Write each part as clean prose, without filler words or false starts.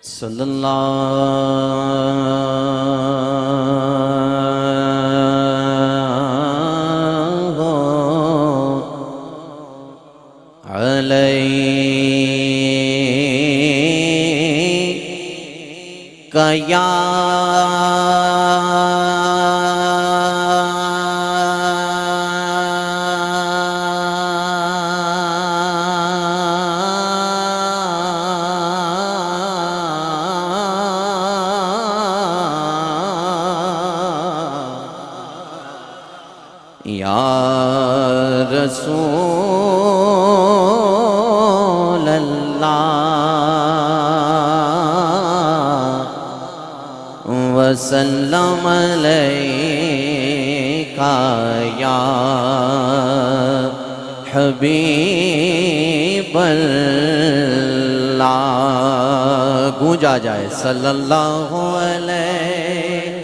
صلی اللہ علیہ یا رسول اللہ وسلم علیکہ یا حبیب اللہ گونجا جائے صلی اللہ علیہ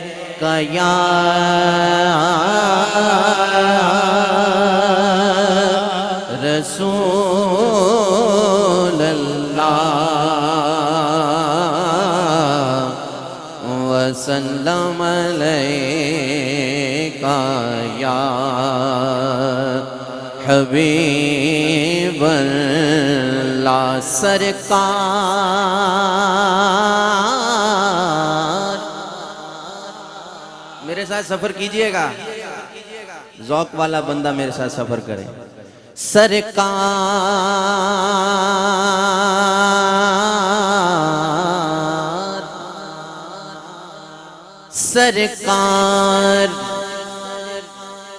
یا رسول اللہ وسلم علیکہ یا حبیب اللہ سرکار میرے ساتھ سفر کیجئے گا ذوق والا بندہ میرے ساتھ سفر کرے سرکار سرکار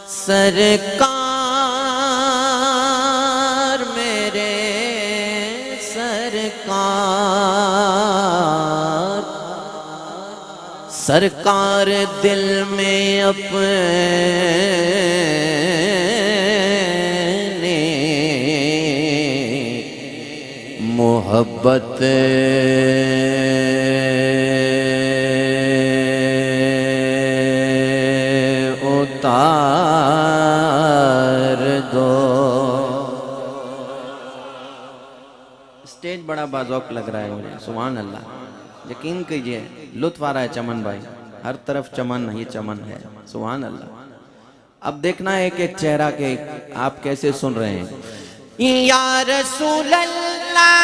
سرکار میرے سرکار سرکار دل میں اپنے محبت اتار دو اسٹیج بڑا باذوق لگ رہا ہے مجھے سبحان اللہ یقین کیجئے لطف آ رہا ہے چمن بھائی ہر طرف چمن ہی چمن ہے سبحان اللہ اب دیکھنا ہے ایک ایک چہرہ کے آپ کیسے سن رہے ہیں یا رسول اللہ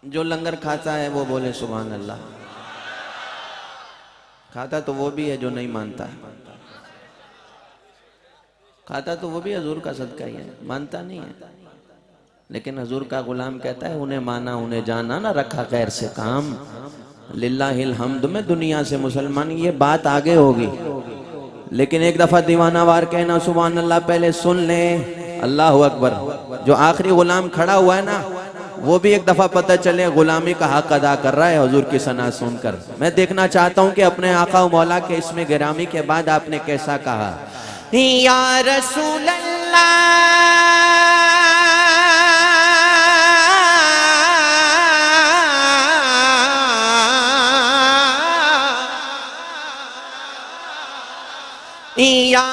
جو لنگر کھاتا ہے وہ بولے سبحان اللہ کھاتا تو وہ بھی ہے جو نہیں مانتا کھاتا تو وہ بھی حضور کا صدقہ ہی ہے مانتا نہیں ہے لیکن حضور کا غلام کہتا ہے انہیں مانا انہیں جانا نہ رکھا غیر سے کام للہ الحمد میں دنیا سے مسلمان یہ بات آگے ہوگی لیکن ایک دفعہ دیوانہ وار کہنا سبحان اللہ پہلے سن لیں اللہ اکبر جو آخری غلام کھڑا ہوا ہے نا وہ بھی ایک دفعہ پتہ چلے غلامی کا حق ادا کر رہا ہے حضور کی ثنا سن کر میں دیکھنا چاہتا ہوں کہ اپنے آقا و مولا کے اسم گرامی کے بعد آپ نے کیسا کہا یا رسول اللہ یا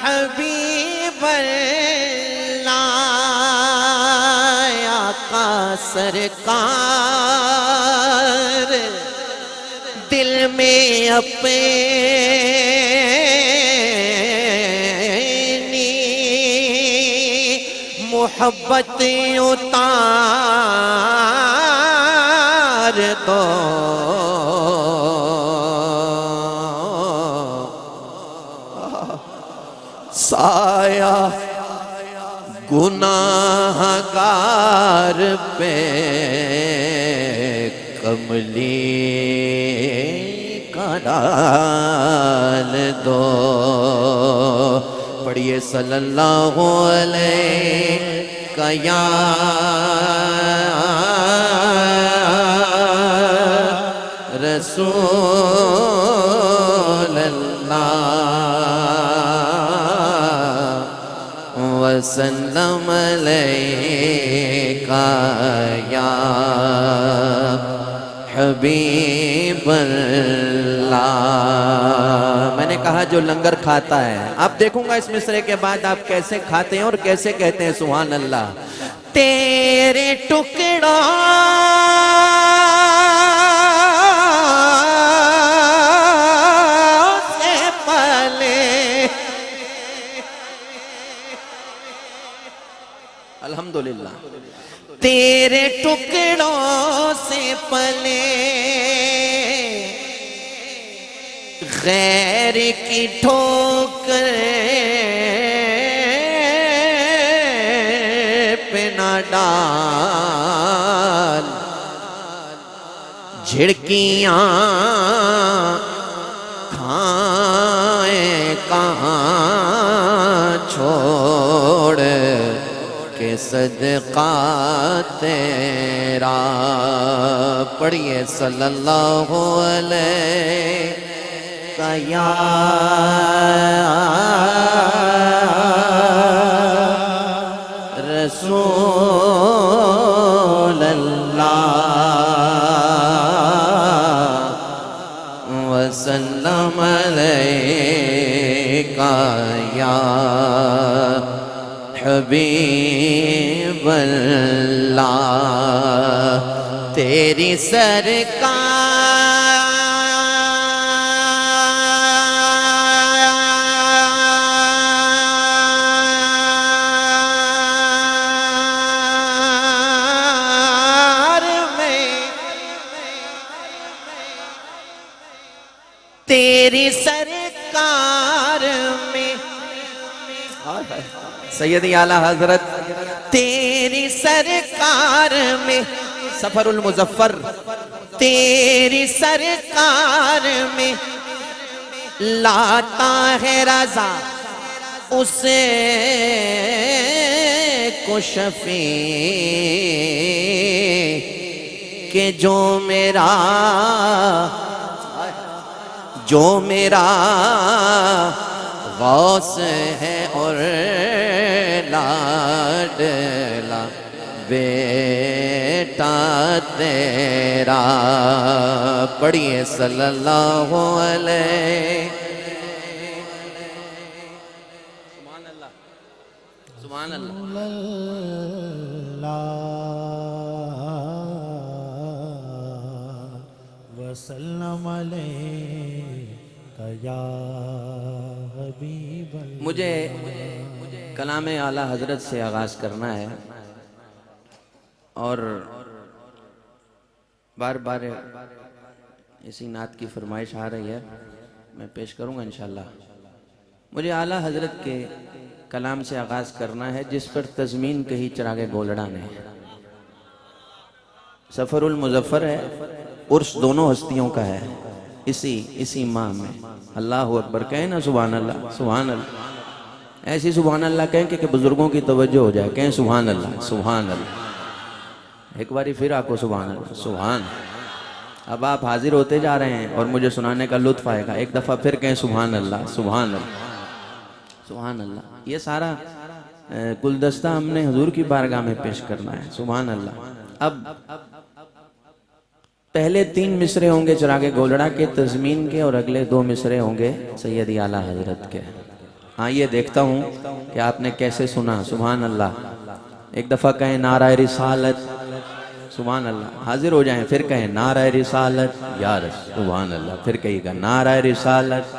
حبیب سرکار دل میں اپنی محبت اتار دو سایہ گناہگار پہ کملی کا ڈال دو پڑھیے صلی اللہ علیہ یا رسول اللہ وسلم علیکہ یا حبیب اللہ. میں نے کہا جو لنگر کھاتا ہے، اب دیکھوں گا اس مصرے کے بعد آپ کیسے کھاتے ہیں اور کیسے کہتے ہیں سبحان اللہ. تیرے ٹکڑوں سے پلے، الحمدللہ، تیرے ٹکڑوں سے پلے، غیر کی ٹھوکر پہ نہ ڈال، جھڑکیاں کھائیں کہاں چھوڑ کے صدقہ تیرا. پڑھیے صلی اللہ علیہ یا رسول اللہ وسلم علیکہ یا حبیب اللہ. تیری سرکار میں، تیری سرکار میں، سیدی اعلیٰ حضرت تیری سرکار میں، سفر المظفر تیری سرکار میں لاتا ہے رضا اسے کو شفیع کہ جو میرا غوث ہے اور لاڈلا بیٹا تیرا. پڑھیے صلی اللہ علیہ. سبحان اللہ، سبحان اللہ. وسلم علیکہ یا حبیب اللہ. مجھے کلام اعلیٰ حضرت سے آغاز کرنا ہے اور بار بار اسی نعت کی فرمائش آ رہی ہے، میں پیش کروں گا انشاءاللہ. مجھے اعلیٰ حضرت کے کلام سے آغاز کرنا ہے جس پر تضمین کہی چراغ گولڑا نے. سفر المظفر ہے، عرس دونوں ہستیوں کا ہے اسی ماہ میں. اللہ اکبر کہیں نا سبحان اللہ، سبحان اللہ. ایسی سبحان اللہ کہیں کہ بزرگوں کی توجہ ہو جائے. کہیں سبحان اللہ، سبحان اللہ. ایک باری پھر آپ کو سبحان اللہ، سبحان. اب آپ حاضر ہوتے جا رہے ہیں اور مجھے سنانے کا لطف آئے گا. ایک دفعہ پھر کہیں سبحان اللہ، سبحان اللہ، سبحان اللہ. یہ سارا گلدستہ ہم نے حضور کی بارگاہ میں پیش کرنا ہے. سبحان اللہ. اب پہلے 3 مصرے ہوں گے چراغ گولڑا کے تضمین کے اور اگلے 2 مصرے ہوں گے سیدی اعلیٰ حضرت کے. آئیے دیکھتا ہوں کہ آپ نے کیسے سنا. سبحان اللہ. ایک دفعہ کہیں نعرہ رسالت، سبحان اللہ. حاضر ہو جائیں. پھر کہیں نعرہ رسالت یا رسول. سبحان اللہ. پھر کہیے گا نعرہ رسالت